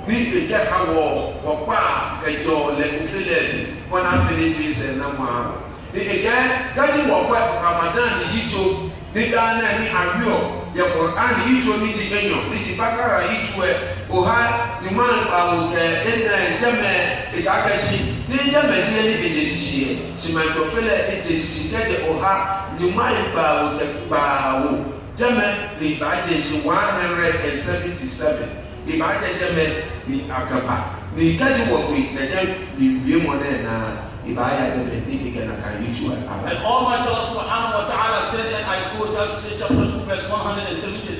ni eja hawo opa kejo le ufele kona fele fese na ma ni eja gaji wo kwa Ramadan yijo ni dana ni ayo ya Quran yijo ni ji enyo ni ji bakara yitwe oha ni man awo ke enra jame ikakashi ni jame ji ni ejejishi si man to fele ejejishi ke oha ni man awo ke bawo jame ni bajeji 177 ni bajeji ni akaba ni kaji wo bi na je ni mo na ibaya jame ni ke na kan yitu aba. And Almighty Allah subhanahu wa ta'ala said, and I quote Genesis chapter 2 verse 177,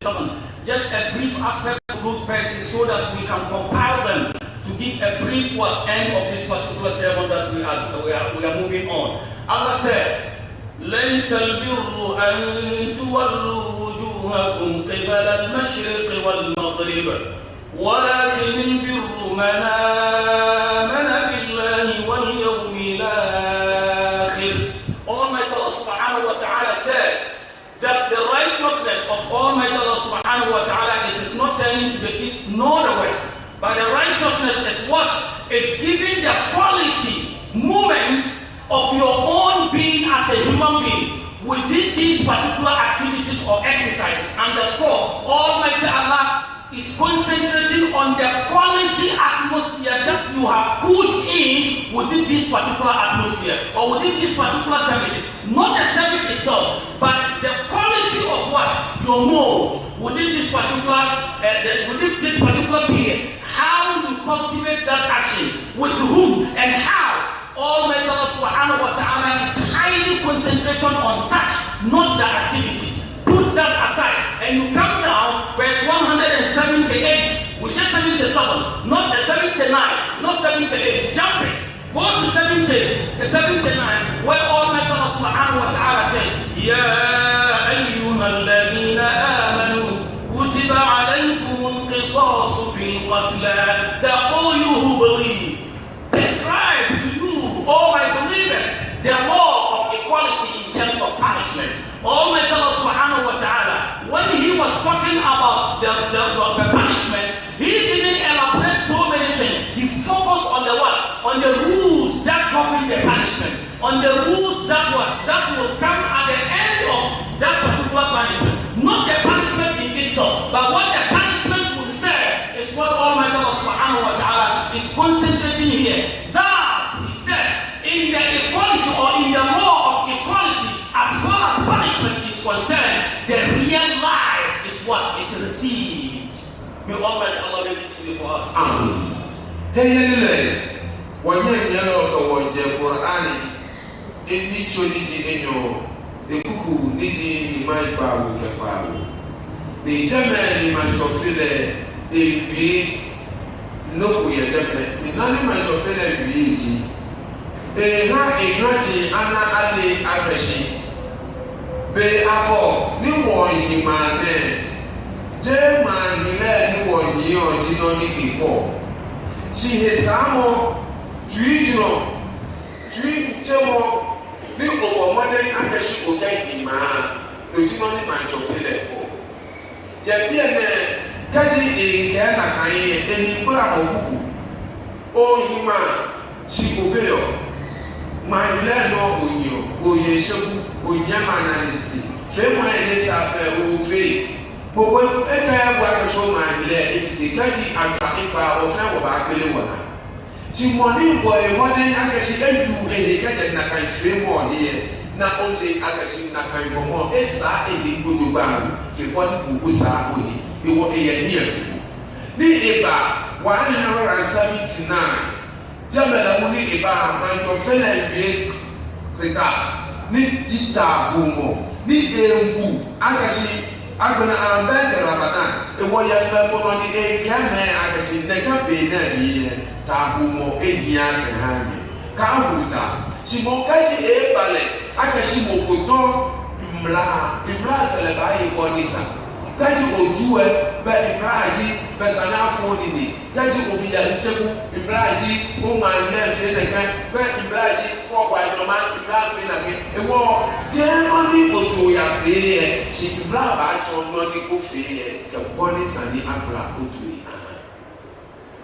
just a brief aspect of those verses so that we can compile them to give a brief end of this particular sermon that we are moving on. Allah said, ليس البر أن تولوا وجوهكم قبل المشرق والمغرب ولكن البر من آمن بالله واليوم الآخر. Almighty Allah subhanahu wa ta'ala said that the righteousness of Almighty Allah subhanahu wa ta'ala, it is not turning to the east nor the west, but the righteousness is what? Is giving the quality, moments of your own being as a human being within these particular activities or exercises. Underscore, Almighty Allah is concentrating on the quality atmosphere that you have put in within this particular atmosphere or within these particular services. Not the service itself, but the quality of what? Your mode within this particular period. How you cultivate that action, with whom and how. Almighty Allah subhanahu wa ta'ala is highly concentrated on such, not the activities. Put that aside and you come down, verse 178, we say 77, not the 79, not 78, jump it. Go to 79, where Almighty Allah subhanahu wa ta'ala said, Ya ayyuha alladhina amanu, kutiba alaykum al-qisasu fil qatla, that all you who believe, prescribe to you, all my believers, the law of equality in terms of punishment. Almighty Allah subhanahu wa ta'ala, when he was talking about the punishment, he didn't elaborate so many things. He focused on the what? On the rules that govern the punishment. On the rules that will come at the end of that particular punishment. Not the punishment in itself, but what the punishment will say is what Almighty Allah subhanahu wa ta'ala is concentrating here. Thus, he said, in the equality or in the law of equality, as far as punishment is concerned, the real life is what is received. May Almighty Allah make it easy for us. Amen. Hey, wanye nyalo to wanje Qur'ani eni choniji enyo ekuku niji ni mai ba wo ke pa wo ni jame ni ma to file ebi no ko ye jame ni nani ma to file ebi ji ha ignoji ana ale abeshi be abo ni wo yi ma ne je ma ni le ni wo yi o ji no ni ipo si hesamo tuijino tuijemo ni owo mode akeshi oja ima lojimo ni ma jo fele ko je bi ene kaji nke na kan ye eni kura ogugu o yima si obeyo ma ile no onyo oye seku onyama na nisi fe mo ene sa fe o fe gbogbo eka ya gwa so ma ile ifike kaji ata ipa o fe wo ba gbele wona ti mo ni boy mo den akashi edu ene kaje na kan fe mo ni na only akashi na kan mo esa ene godo ba fe ko ni ku sa oni iwo eye ni efu ni eba 179 jamela mo ni eba man to fele bi keka ni dita bomo ni engu akashi agona ambete Ramadan ewo ya ba ko ni e kame akashi ne ka be na ni tahumo ehia kahani kahuta simo kaji e bale akashi mokoto imla tele bayi ko nisa kaji ojuwe be imraji be sanafo ni kaji obi ya seku imraji o ma na fe ne kan be imraji ko gwa no ma imraji na ke ewo je oni oto ya fe e si imra ba cho no ni ko fe e ke boni sani akura oto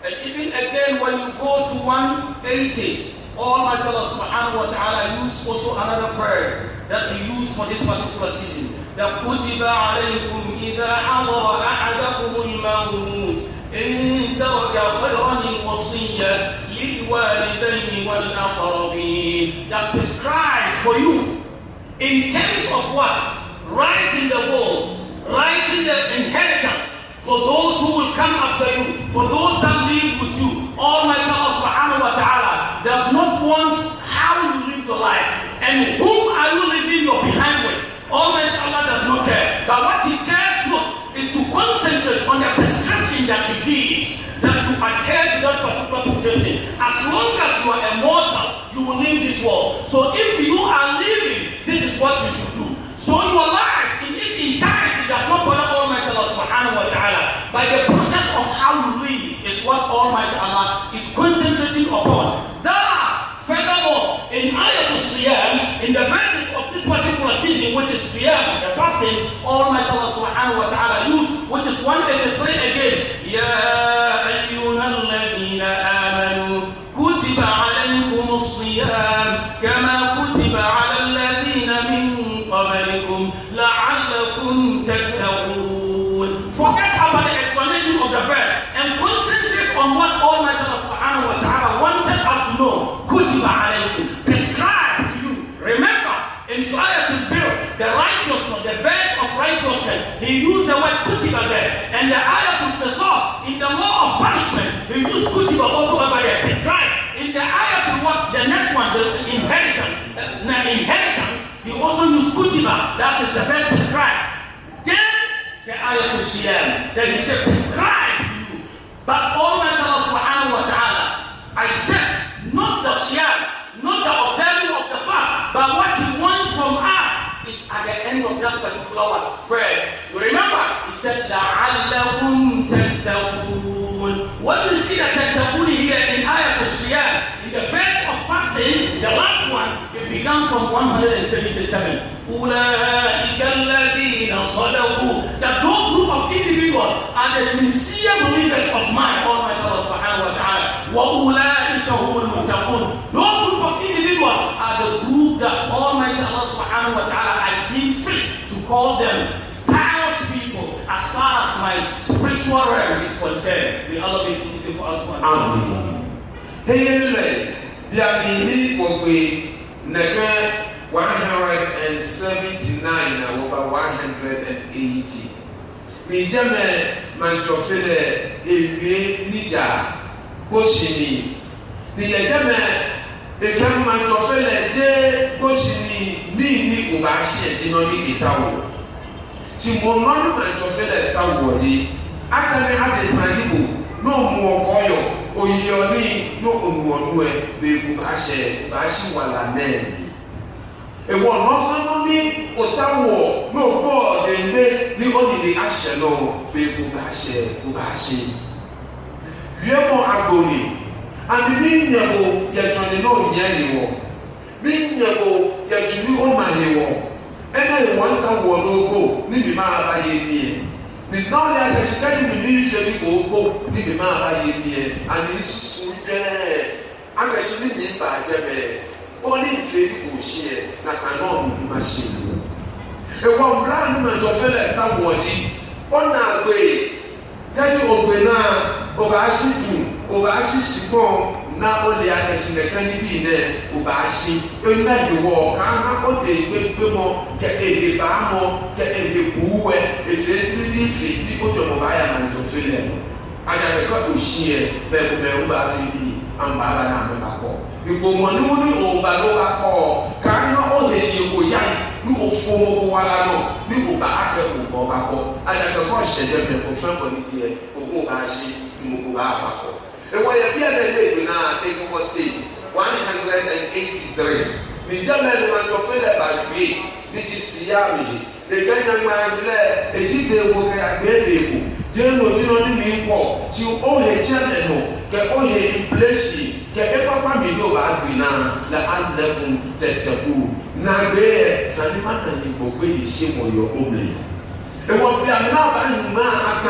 And even again, when you go to 180, Almighty Allah subhanahu wa ta'ala used also another prayer that he used for this particular season. That كُتِبَ عَلَيْكُمْ إِذَا حَضَرَ أَحَدَكُمُ الْمَوْتِ إِن تَرَكَ خَيْرًا الْوَصِيَّةُ لِلْوَالِدَيْنِ وَالْأَقْرَبِينَ. That prescribed for you in terms of what? Writing the will, writing the inheritance for those who will come after you, for those that live with you. Almighty Allah subhanahu wa ta'ala does not want how you live your life and whom are you living your behind with. Almighty Allah does not care. But what he cares most is to concentrate on the prescription that he gives, that you adhere to that particular prescription. As long as you are immortal, you will leave this world. So if you are living, this is what you should do. So your life in its entirety does not bother Almighty Allah subhanahu wa ta'ala. By the process of how you live is what Almighty Allah is concentrating upon. Thus, furthermore, in Ayatul Siyam, in the verses of this particular season, which is Siyam, the fasting, Almighty Allah subhanahu wa ta'ala used, which is 183 again. Ya ayyuhal ladhina amanu, kutiba alaykumus siyam, kama kutiba ala alladhina min qablikum, la'allakum tattaqun. Forget about the explanation of the verse and concentrate on what Almighty Allah subhanahu wa ta'ala wanted us to know. Kutiba alaykum, prescribed to you. Remember, in Surah Al-Bir, the righteousness, the verse of righteousness, he used the word kutiba there. And the ayah al-Qisas, in the law of punishment, he used kutiba also over there, prescribed. In the ayah to what, the next one, the inheritance, he also used kutiba, that is the verse prescribed. Then, the ayah to Siyam, that he said prescribed to you. But Almighty Allah subhanahu wa ta'ala, I said, not the Siyam, not the observing of the fast, but what he wants from us is at the end of that particular phrase. You remember, he said, لَعَلَّهُمْ تَتَّقُونَ. When you see the tattaqun here in ayah to Siyam, in the verse of fasting, the last one, it began from 177. أُولَٰئِكَ الَّذِينَ صَدَقُوا. That those group of individuals are the sincere believers of mine, Almighty Allah subhanahu wa ta'ala. وَأُولَٰئِكَ هُمُ الْمُتَّقُونَ. Those group of individuals are the group that Almighty Allah subhanahu wa ta'ala I deem fit to call them pious people as far as my spiritual realm is concerned. May Allah be easy for us. Amen. Hey, Biabini Wogwe, Nega 179 over 180. Nijame Manchofele Ewe Nija Boshini. Nijame Ewe Manchofele Je Boshini Ni Ubashi Dinoni Itawo. Timomanu Manchofele Tawodi. Akane Adesanjibu. No more oil. Oyoni no Umuonwe Be Ubashi Wala Men. Ewo no ni otawo no bo de ni oni de ahye no be ubashi wiemo agoni and mi nyabo ye tone no nyani wo mi nyabo ye tuni o ma ye wo ena ye wanta wo no go ni bi ma ba ye ni no ya ke shikani mi ni je ni go ni bi ma ba ye ni ani susu je aka shi ni ba je be only faith will share na cannot be machine. E won brand man to fele ta woji ona gbe daji ogbe na obashi dun obashi sipon na ole akesi ne kan ni bi ne obashi onna de wo kan ha o de gbe mo ke ede ba mo ke ede buwe e fe 3D fi ni ko jo mo ba ya man to fele aja be ko share be ba fi bi ambara na me ba ko Igbo ni woni o ba lo wa ko ka no o le ye ko ya ni o fo mo wala no ni o ba ake ko ba ko aja ke ko shede be ko fe ko ni ti e o ko ba shi ni mo ko ba fa ko e wo ye bia de le na e ko ko ti 183 ni jame le ma to fe le ba gbe ni ti siya mi le ke nya ma le e ji de wo ke agbe le ko je no ti no ni mi po ti o le chele no ke o le place que papa mi no ba gbina la alekun teteku na be sanima na ni gbogbo yi se mo yo omle It will be a man at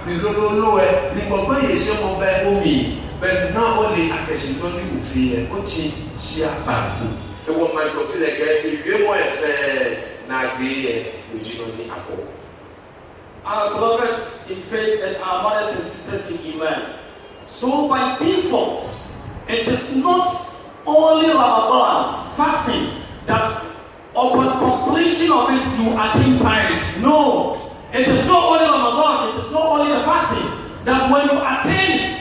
the lower, the Bombay is some by me, but not only at the Shintoni fear, Uchi, Shia Babu. It will make you feel like if you want a fair, not be which you only apple. Our brothers in faith and our mothers and sisters in immam. So by default, it is not only Ramadan fasting that upon completion of it you attain piety. No. It is not only Ramadan, it is not only the fasting, that when you attain it,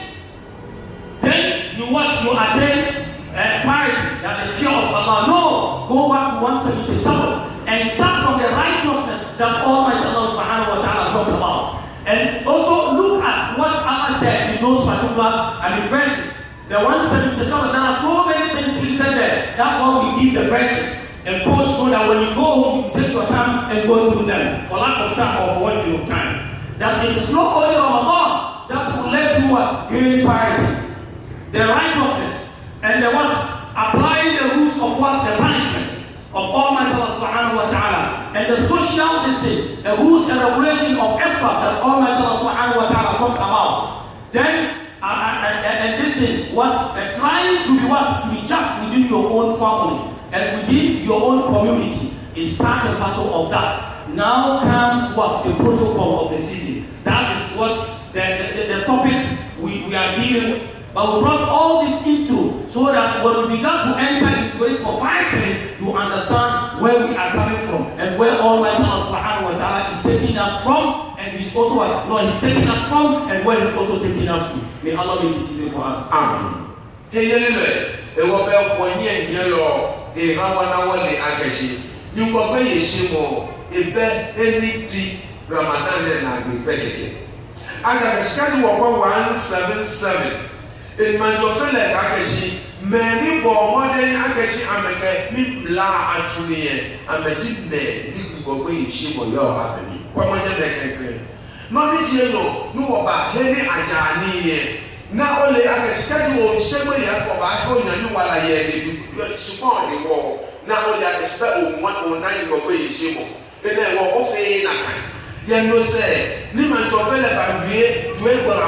then you attain piety, that the fear of Allah. No, go back to 177 and start from the righteousness that Almighty Allah subhanahu wa ta'ala talks about. And also look at what Allah said in those particular verses. The 177, there are so many things we said there. That's why we give the verses and quote, so that when you go home, you take your time and go through them for lack of time or for wanting of time. That it is not only Ramadan that will let you gain piety, the righteousness, and the applying the rules of the punishments of Almighty Allah subhanahu wa ta'ala, and the social district, the rules and regulation of escort that Almighty Allah subhanahu wa ta'ala talks about. Then and this thing, trying to be just within your own family and within your own community is part and parcel of that. Now comes the protocol of the city. That is what the topic we are dealing with. But we brought all this into so that when we began to enter into it for 5 minutes, you understand where we are coming from and where Almighty Allah subhanahu wa ta'ala is taking us from, and He's also He's taking us from, and where He's also taking us to. May Allah make it easy for us. Amen. Hey, will be 1 year in yellow. A Rawana the Agashi, you will pay a shimo, a bed, any tea, Ramadan, and I will pay it. As I schedule of 177, in Manjofele Agashi, many more modern Agashi Amaka, Mibla Atrunia, and Majid, you will pay a shimo, your happy. Come on, not yellow, no about Henry Ajani. Not only I can schedule Shemay for my home and you while I hear support the war. Not only I expect 109 of way Shimo. Then I will offer in a kind. Then you say, Niman to Philip and Vie, to Equal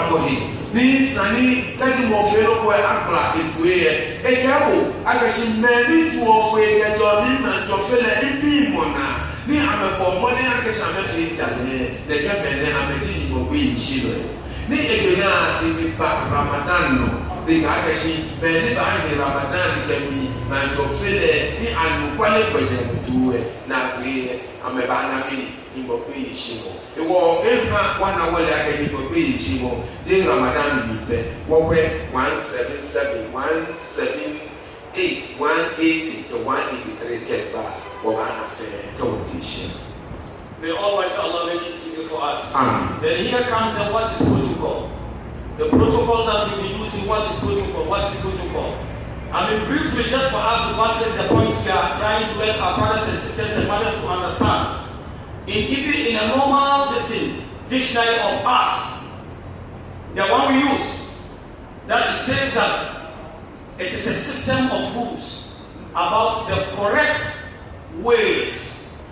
Ni Sunny, letting more fellow where Akra in Way. A cabo, I can see many to offer that your Niman to Philip in Pimona. Me, I'm a poor money, I can see Jamie, the cabin, I'm a team of Win Chile. Ni egena ni Ramadan no ni akashi be ni ba ni Ramadan kemi na jofele ni anu kwale kwaje duwe na we ameba na mi imbo pe yishimo e wo eha wana wale akaji imbo pe yishimo je Ramadan ni be wo pe 177 178 180 to 183 keba wo ba na fe to tisha. May Almighty Allah make it easy for us. Amen. Then here comes the what is protocol. The protocol that we will use in what is protocol. What is protocol? I mean, briefly, just for us to address the point we are trying to let our brothers and sisters and mothers to understand. Even in a normal dictionary of us, the one we use, that it says that it is a system of rules about the correct ways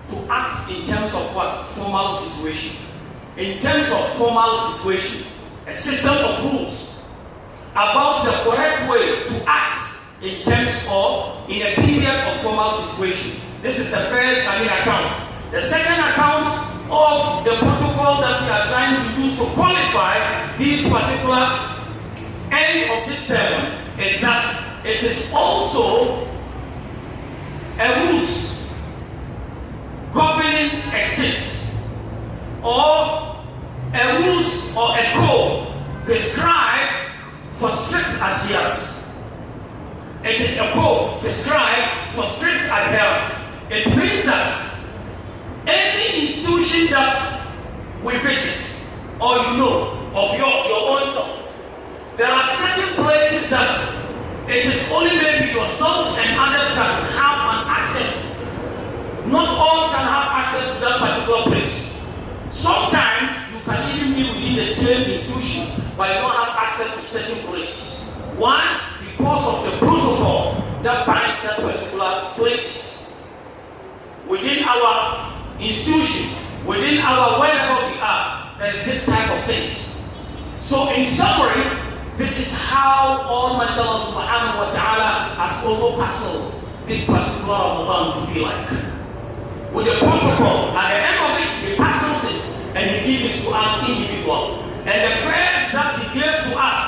to act in terms of formal situation. In terms of formal situation, a system of rules about the correct way to act in terms of in a period of formal situation. This is the first account. The second account of the protocol that we are trying to use to qualify this particular end of this sermon is that it is also a rules governing estates, or a rules or a code prescribed for strict adherence. It is a code prescribed for strict adherence. It means that any institution that we visit, or of your own self, there are certain places that it is only maybe yourself and others can have an access to. Not all can have access to that particular place. Sometimes you can even be within the same institution, but you don't have access to certain places. One, because of the protocol that binds that particular place. Within our institution, we within our wherever we are, there's this type of things. So in summary, this is how Almighty Allah subhanahu wa ta'ala has also passed this particular Ramadan to be like. With the protocol, at the end of it, He passes it and He gives it to us individual. And the verse that He gave to us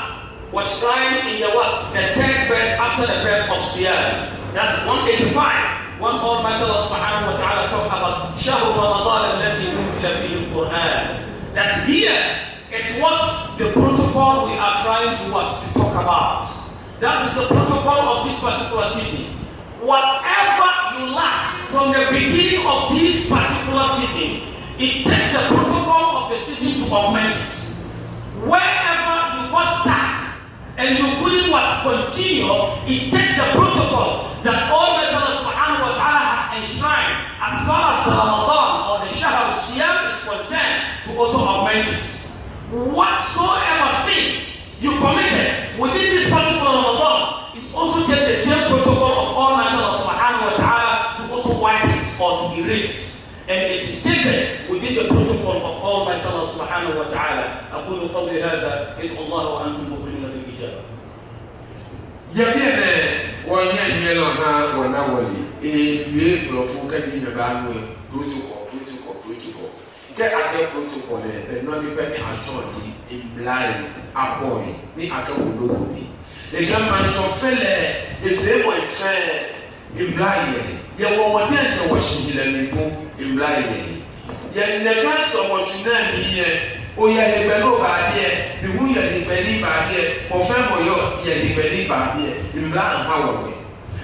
was lying in the what? The 10th verse after the verse of Siyam. That's 185. When Almighty Allah subhanahu wa ta'ala talk about Shahru Ramadan alladhi unzila fihi al-Quran. That here is what the protocol we are trying to talk about. That is the protocol of this particular season. Whatever you lack from the beginning of this particular season, it takes the protocol of the season to augment it. Wherever you got stuck and you couldn't continue, it takes the protocol that Almighty Allah subhanahu wa ta'ala has enshrined as far as the Ramadan or the Shahr al-Shiyam is concerned to also augment it. Whatsoever sin you committed within this particular Ramadan is also take the same protocol of Almighty Allah subhanahu wa ta'ala to also wipe it or to erase it. And it is taken within the protocol of Almighty Allah subhanahu wa ta'ala. أقول قولي هذا إن الله وأنتم موقنون بالإجابة. Yabiyene wanya no ha wana wali ewie profo kadi nyaba no protocol. Ke ake protocol e no ni pe ni achodi imblai aboy ni ake wodogo ni. E ga man to fele e fe mo fe imblai ye wo wodi ante wo shihila mi ko imblai ye nega so mo tuna mi ye o ya hebelo ba de bi hu ya hebeli ba de o fe mo yo ya hebeli ba de imla ha wo we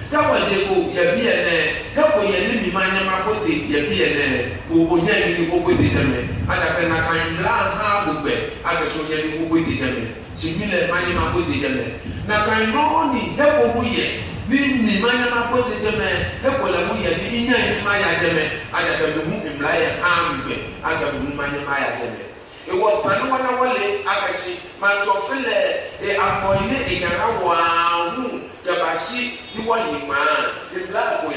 da wa de ko ya bi ene da ko ya ni mi manya ma ko te ya bi ene o nya ni ko ko te deme aja pe na kan imla ha bo be aga so nya ni ko ko te deme simile manya ma ko te deme na kan no ni he ko hu ye ni mi manya ma ko te deme he ko la hu ye ni nya ni ma ya deme aja pe mu imla ya ha be aga mu manya ma ya deme. It was Sanuana Wale, Akashi, Mantofile, Apoine, Igarawa, Yabashi, the one in man, the black boy.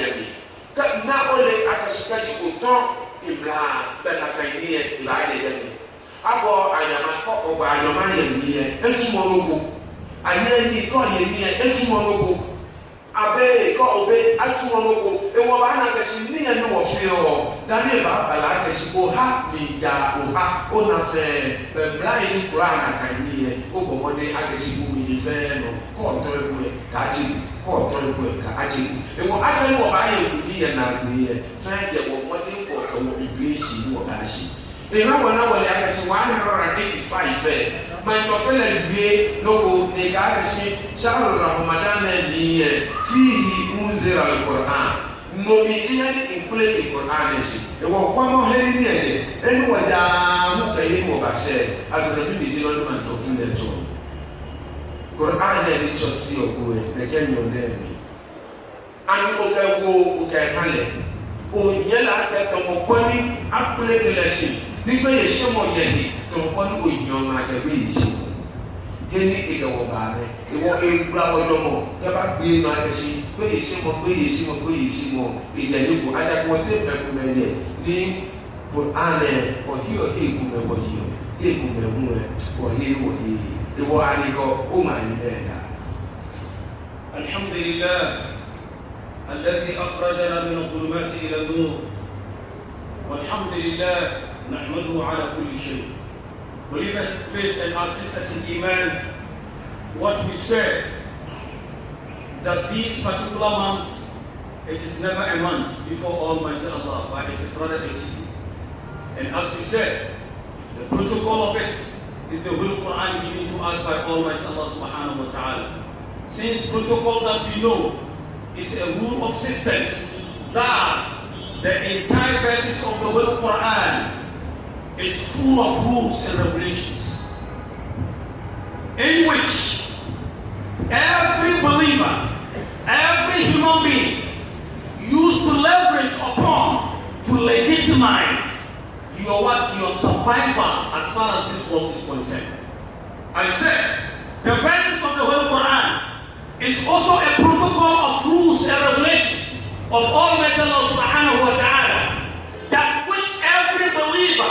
That now only Akashika could talk in black, but I can hear it like it. Abo, I am a pop of Ayamaya near, and tomorrow. I hear me call you near, and tomorrow. Abe, go obey, I tomorrow. It was Anakashi near no fear. Daniel Balakashi, oh, happy, Jaha, oh, nothing, the blind Kurana can hear, oh, one day Akashi will be fair, call Toy, catching, call Toy, catching. It will actually what I would be an idea, find that what they want to be greasy or ashy. They know one hour, Akashi 185. My professor be no negation, Shahru Ramadan ni fihi unzila al-Quran. No bijani include the Quran esi. E wo kwa mo heri ni eje. Enu waja mu kayi mo ba she. Agona bi di no man to fun le to. Quran ni cho si ogo e ke nyo le mi. Ani o ka go o ka hale. O yela ka to mo kwani akule de la shi. Ni ko ye she mo ye ni to kwani o nyo ma ka bi shi. Geni ega wo ba re. E wo e bra wo do mo. Ke ba gbe ma ke shi. Ko ye shi mo ije ko aja ko te pe ku me ye ni Quran o hi ku me wo hi ku me mu e wo hi e wo ani ko o ma ni de da. Alhamdulillah alladhi akhrajana min adh-dhulumati ila an-nur walhamdulillah nahmaduhu ala kulli shay. Believers in faith and our sisters in Iman, what we said that these particular months, it is never a month before Almighty Allah, but it is rather a season. And as we said, the protocol of it is the Holy Quran given to us by Almighty Allah subhanahu wa ta'ala. Since protocol that we know is a rule of systems, thus the entire verses of the Holy Quran is full of rules and regulations in which every believer, every human being used to leverage upon to legitimize your survival as far as this world is concerned. I said the verses of the Holy Quran is also a protocol of rules and regulations of Almighty Allah subhanahu wa ta'ala, that which every believer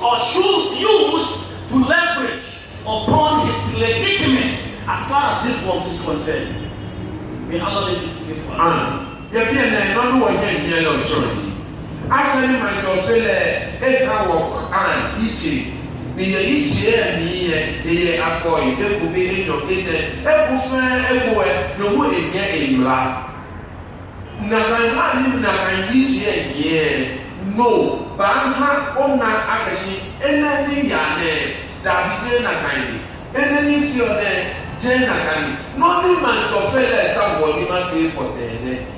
or should use to leverage upon his legitimacy as far as this work is concerned. May Allah make it easy for us. Actually, my daughter, a walk and eating. Each year, the avoid, they will be in your kitchen, everywhere, no way in la. Nakan each year, no, but I'm not on that action, anything yane, David Nakani, anything for the Jenakani, not the man to fail at what you must feel for them.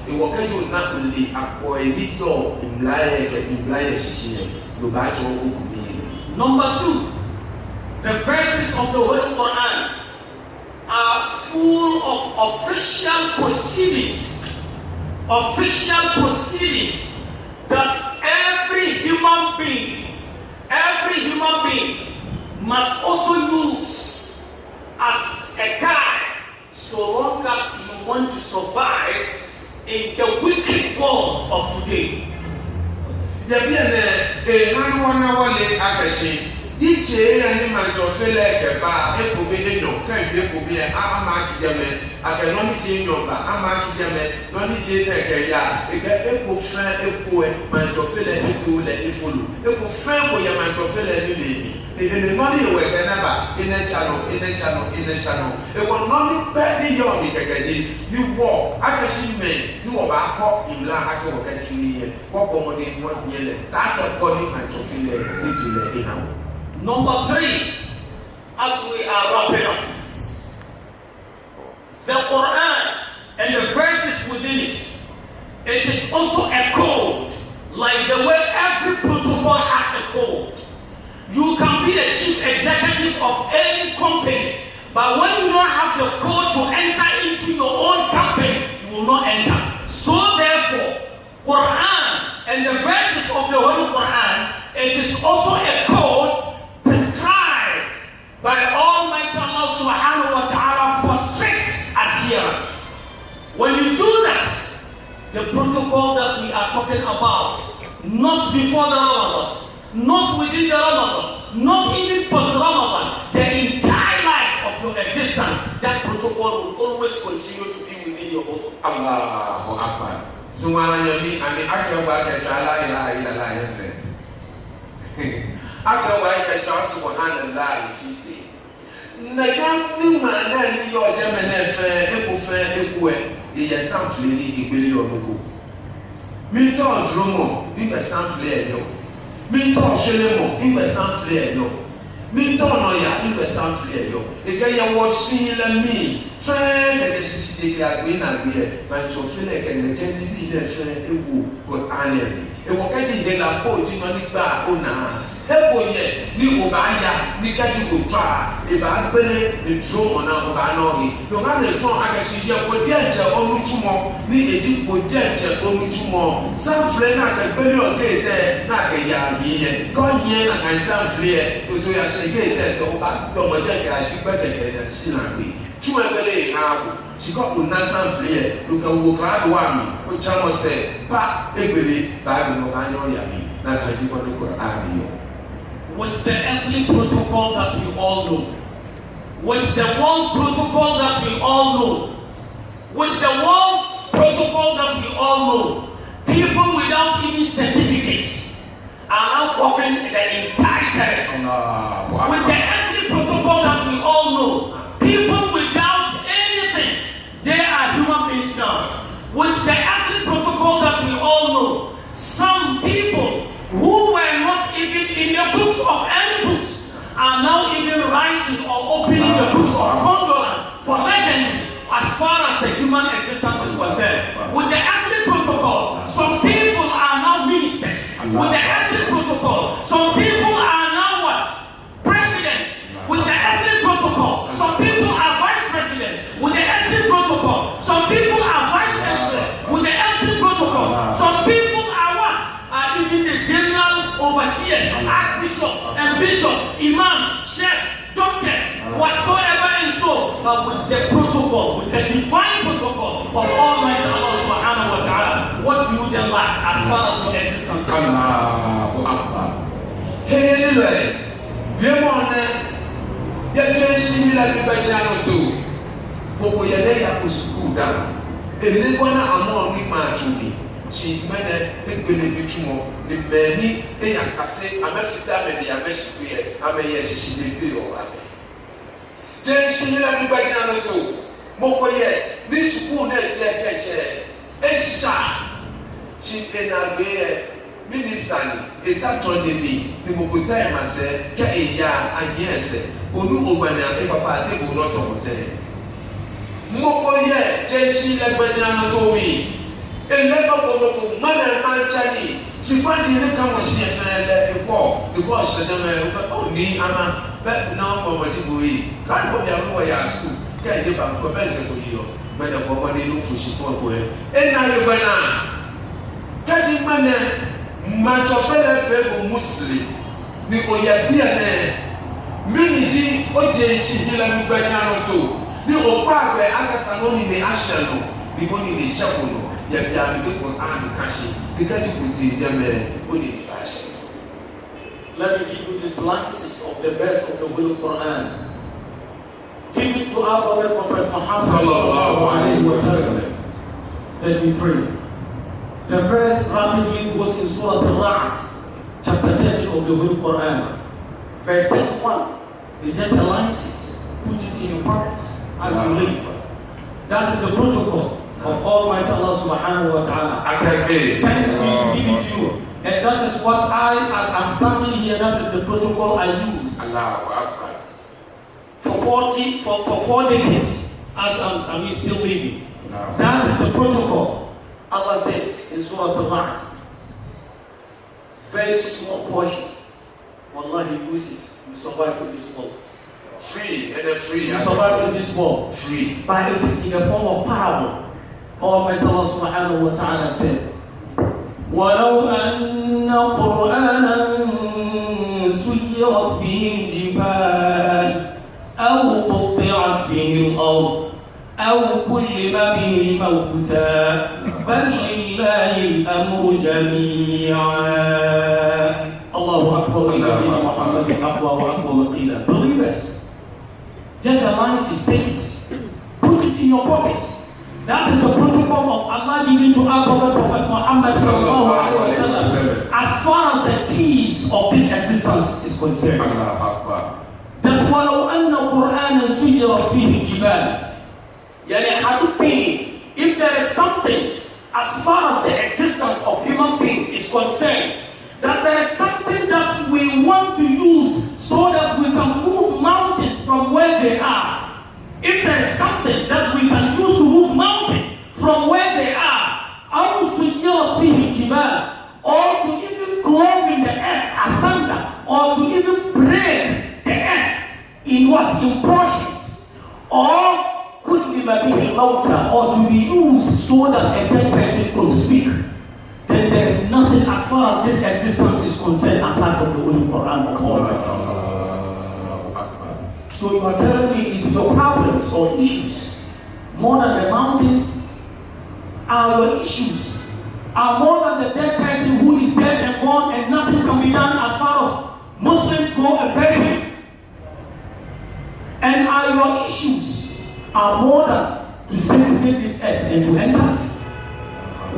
The worker you not only avoid it door in life, you buy to. Number 2, the verses of the Holy Quran are full of official proceedings that every human being must also use as a guide so long as you want to survive in the wicked world of today. DJ and my daughter, it will be no, can't be a Amaki Yaman, I can only change your Amaki Yaman, only take a yard, it will find a poet, my daughter, to let you follow. It will find where my daughter baby. The money where never in a channel. It will not be your you walk, I can see men, you are caught in La Hako, walk over in 1 year, that body my daughter. Number 3, as we are wrapping up, the Quran and the verses within it is also a code, like the way every protocol has a code. You can be the chief executive of any company, but when you don't have the code to enter into your own company, you will not enter. So therefore, Quran and the verses of the Holy Quran, it is also a code by Almighty Allah subhanahu wa ta'ala for strict adherence. When you do that, the protocol that we are talking about, not before the Ramadan, not within the Ramadan, not even post-Ramadan, the entire life of your existence, that protocol will always continue to be within your bosom. Allahu Akbar. Sumana Nakam man your German fair, a sample in Ogo. Milton Dromo, in a sample, Milton Shelemo, in a sample, Milton Oya, in a sample. A guy was seeing me, fair, and she take a green idea, but to feel like and the candy be the fair, a woo, or annually. A wakati de la poet in money bar, ona. Help ye, ni obaya, ni kaji utra, eba bele, ni drum on our banoi. No matter the phone, I can see your potential on Mutumo, ni a potential on Mutumo. Some flame at the belly of day, not a yard, gone here and some flare, to do a shake, so back to my jacket, she better than she not be. 2 belly now. She got to Nasan flare, look at Wokad Wami, which I must say, Pa, Ebele, Bible, Mano Yami, not I do want to go army. What's the ethnic protocol that we all know? What's the world protocol that we all know? What's the world protocol that we all know? People without even certificates are now offering the entire territory. With the ethnic protocol that we all know, people without anything, they are human beings now. With the ethnic protocol that we all know, some people who were not even in the books of any books are now even writing or opening the books of condolence for legend as far as the human existence is concerned. With the ethnic protocol, some people are now ministers. With the ethnic protocol, some people are now what? Presidents. With the ethnic protocol, some people are vice presidents. With the ethnic protocol, some people are vice chancellors. With the ethnic protocol, some people are what? Are even the general overseers, archbishop and bishop, imam, chef, doctors, whatsoever and so. But with the protocol, with the divine protocol of Almighty Allah subhanahu wa ta'ala, what do you then lack as far as your existence is concerned? Hey, we want to see like the Bajano too. But we are there to school down. A little one among the man to me. She made a bit more. The many, they are cassette, I'm a fit, and the Amesh, I'm a yes, she did be all right. Then she like the Bajano too. Mokoye, this school net, Esha. She in a way, Minister, a touch on the knee, the Mokuta, I said, Kaya, and yes, Olu Obana, Papa, they will not obtain. Mokoye, Jensi, like Bajano told me. A level man and man Chani. She wanted to come with she and walk because the man only Ama, but now for what you can't go down where I school. Can't give up a bed to you, but the woman look for support. And now you're going on. Catching man, much of a Muslim. Nicoya Biane, Miniji, Ojensi, Hila Bajano too. The Opa, Agasanoni, the Ashano, the money, the Shapuno. Let me give you these lances of the best of the Holy Quran. Give it to our beloved Prophet Muhammad. Let me pray. The verse rapidly goes in Surah Al-Ra'd, chapter 13 of the Holy Quran. Verse 31. It just aligns, put it in your pockets as you leave. That is the protocol of Almighty Allah subhanahu wa ta'ala sends me to give it to you. And that is what I'm standing here, that is the protocol I use. For 4 decades as I'm still living. That is the protocol. Allah says in Surah Al-Ra'd. Very small portion. Wallahi, use it. You survive in this world. Free and free. You survive in this world. Free. But it is in the form of parable. Almighty Allah subhanahu wa ta'ala said, وَلَوْ أَنَّ قُرْآنًا سُيِّرَتْ بِهِ الْجِبَالُ أَوْ قُطِّعَتْ بِهِ الْأَرْضُ أَوْ كُلِّمَ بِهِ الْمَوْتَى بَلْ لِلَّهِ الْأَمْرُ جَمِيعًا. Allahu Akbar, Muhammad Akbar wa Akbar qila. Believers, just align these states, put it in your pockets. That is the protocol of Allah given to our Prophet Muhammad sallallahu alaihi wasallam. As far as the keys of this existence is concerned, that walau anna Qur'anan suyirat bihi jibal, yani habibi, if there is something as far as the existence of human being is concerned, that there is something that we want to use so that we can move mountains from where they are. If there is something that we can use to move mountains from where they are, or to even clove in the earth asunder, or to even break the earth in what? In portions, or to be used so that a dead person could speak, then there is nothing as far as this existence is concerned apart from the Holy Quran of Allah. So you are telling me it's your problems or issues more than the mountains are your issues, are more than the dead person who is dead and gone and nothing can be done as far as Muslims go and bury him. And are your issues are more than to segregate this earth and to enter it.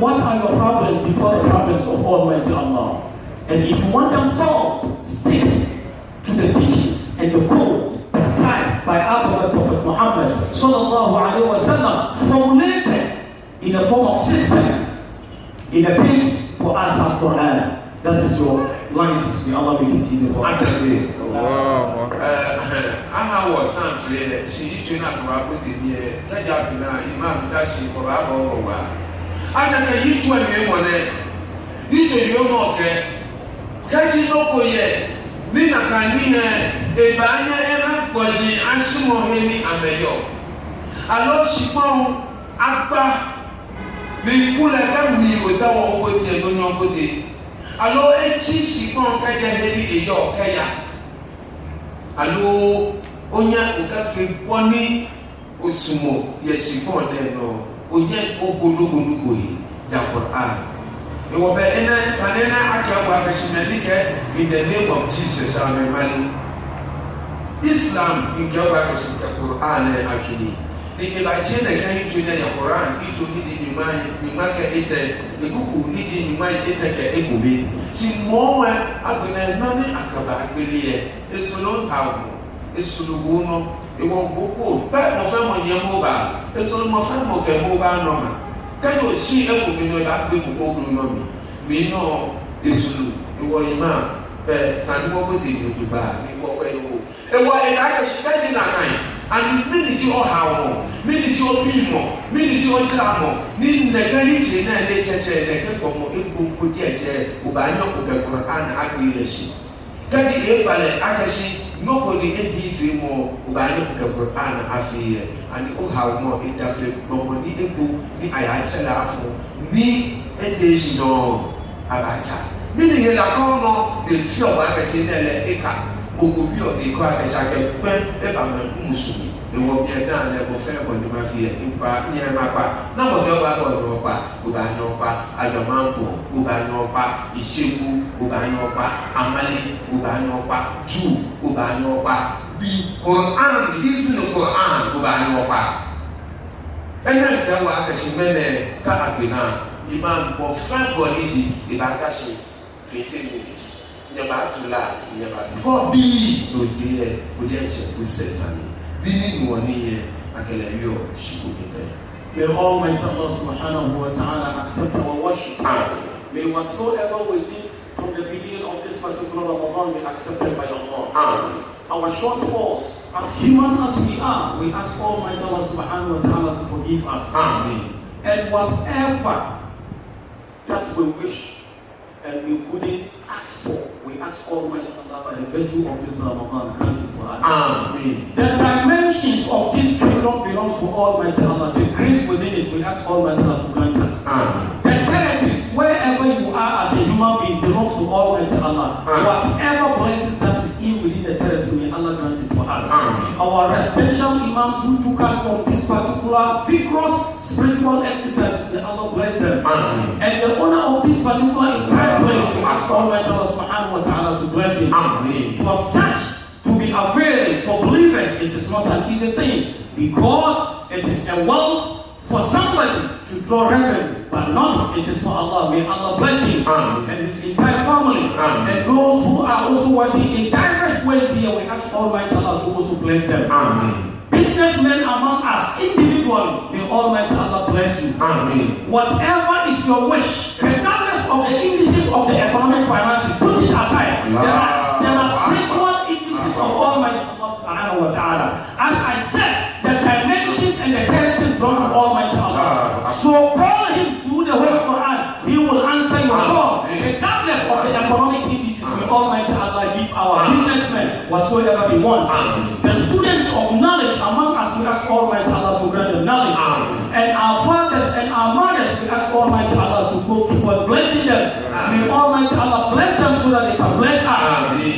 What are your problems before the problems of Almighty Allah? And if you want them solved, stick to the teachings and the code prescribed by our Prophet Muhammad sallallahu alaihi wasallam, formulated in a form of system, in a page for us as Quran. That is your license. May Allah make it easy for us. I was something. She did not go with the Imam Dashi for our. I tell you, each one you want it. Each of you know, catching no way. Nina Kania, a banya and Gwaji, Ashimo Hemi Ameyo. Allo Shipon, Akba, me pull a family without over the Nobody. Allo Echi Shipon Kaya Hemi a York Kaya. Allo Onya Ukafi Pony Usumo, yes, Shipon, then no. Oye Ogulugunugoyi, Japan. It will be in a Sanena Akawakashimelike in the name of Jesus. Amen. Islam in Kawakashi Quran actually. The Evachen again to the Quran, it will need in Mimaka Ete, the Kuku need in my Eteke Egubi. Simoa Abuna Nani Akaba Bilie, a Solon Town, a Sulubuno, a Wombo, but of them on your mobile, a Solomon mobile Noma. Can you see a woman without being Oblumi? We know the Sulu, you were Imam, but Sanmo did you buy, you walk away. And what I was spending that night. And many do how many do people, many do travel, need negative and literature, the people who put it, who buy no Quran activity. That is a ballet, Akashi, nobody any female who buy no Quran affair, and you have more interfere, nobody able, the Ayatala, me, it is no Abacha. Many here are common, the few of Akashi, Eka. Ogubio de kwa kashake pen musumi e wo bia dan le bo fe bo ni ma fie impa ni ma pa na mo do ba bo no pa go ba no pa ajamampo go ba no pa iseku go ba no pa amali go ba no pa ju go ba no pa bi Quran is no Quran go ba no pa ene ka wa kashimene ka agbena imam bo fe bo ni di e ba kashi 20 minutes. Never to lie, never be no dear, good nature, who says, Sunny. Being one year, I can let you, she will be there. May Almighty Allah subhanahu wa ta'ala accept our worship. May whatsoever we did from the beginning of this particular Ramadan be accepted by Allah. Our shortfalls, as human as we ask Almighty Allah subhanahu wa ta'ala to forgive us. And whatever that we wish and we couldn't ask for, we ask Almighty Allah by the virtue of this Ramadan granted for us. Amen. The dimensions of this kingdom belongs to Almighty Allah. The grace within it, we ask Almighty Allah to grant us. Amen. The territories, wherever you are as a human being, belongs to Almighty Allah. Whatever blessings that is in within the territory, may Allah grant it for us. Our residential imams who took us from this particular vigorous spiritual exercises, may Allah bless them. And the owner of this particular entire place, we ask Almighty Allah subhanahu wa ta'ala to bless him. For such to be available for believers, it is not an easy thing, because it is a wealth for somebody to draw revenue, but not it is for Allah. May Allah bless him and his entire family. And those who are also working in diverse ways here, we ask Almighty Allah to also bless them. Businessmen among us individually, may Almighty Allah bless you. Whatever is your wish, regardless of the indices of the economic finances, put it aside. There are spiritual indices of Almighty Allah subhanahu wa ta'ala. As I said, the dimensions and the territories belong to Almighty Allah. So call him to the Holy Quran. He will answer your call. Regardless of the economic indices, may Almighty Allah give our businessmen whatsoever they want. The students of knowledge among us, we ask Almighty Allah to grant them knowledge. And our fathers and our mothers, we ask Almighty Allah to go keep on blessing them. May Almighty Allah bless them so that they can bless us.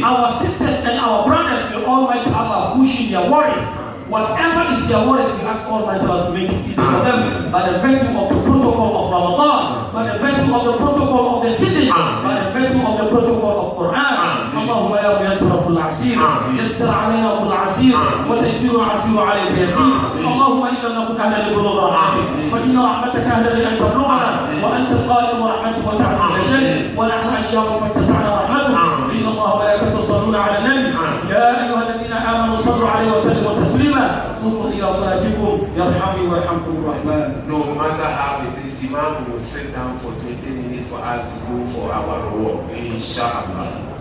Our sisters and our brothers, may Almighty Allah push in their worries. Whatever is their worries, we ask Almighty Allah to make it easy for them by the virtue of the protocol of Ramadan, by the virtue of the protocol of the season, by the virtue of the protocol of Quran. اللهم يا ميسر كل عسير يسر علينا كل عسير وتيسير العسير عليك يسير. اللهم إن لم نكن أهلا لبلوغ رحمتك فإن رحمتك أهلا لأن تبلغنا وأنت القادر ورحمتك وسعت كل شيء ونحن أشياء فاتسعنا رحمتك. إن الله وملائكته يصلون على النبي يا أيها الذين آمنوا صلوا عليه وسلموا تسليما. قوموا إلى صلاتكم يرحمني ويرحمكم الرحمن. No matter how it is, Imam will sit down for 20 minutes for us to go for our work. Inshallah.